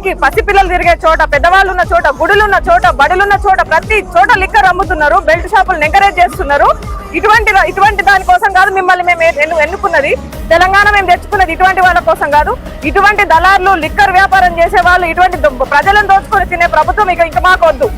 ఇంటింటికి పసిపిల్లలు తిరిగే చోట, పెద్దవాళ్ళు ఉన్న చోట, గుడులు ఉన్న చోట, బడులున్న చోట, ప్రతి చోట లిక్కర్ అమ్ముతున్నారు, బెల్ట్ షాపులను ఎంకరేజ్ చేస్తున్నారు. ఇటువంటి దానికోసం కాదు మిమ్మల్ని మేము ఎన్నుకున్నది. తెలంగాణ మేము తెచ్చుకున్నది ఇటువంటి వాళ్ళ కోసం కాదు. ఇటువంటి దళారులు, లిక్కర్ వ్యాపారం చేసే వాళ్ళు, ఇటువంటి ప్రజలను దోచుకొని తినే ప్రభుత్వం ఇక మాకు వద్దు.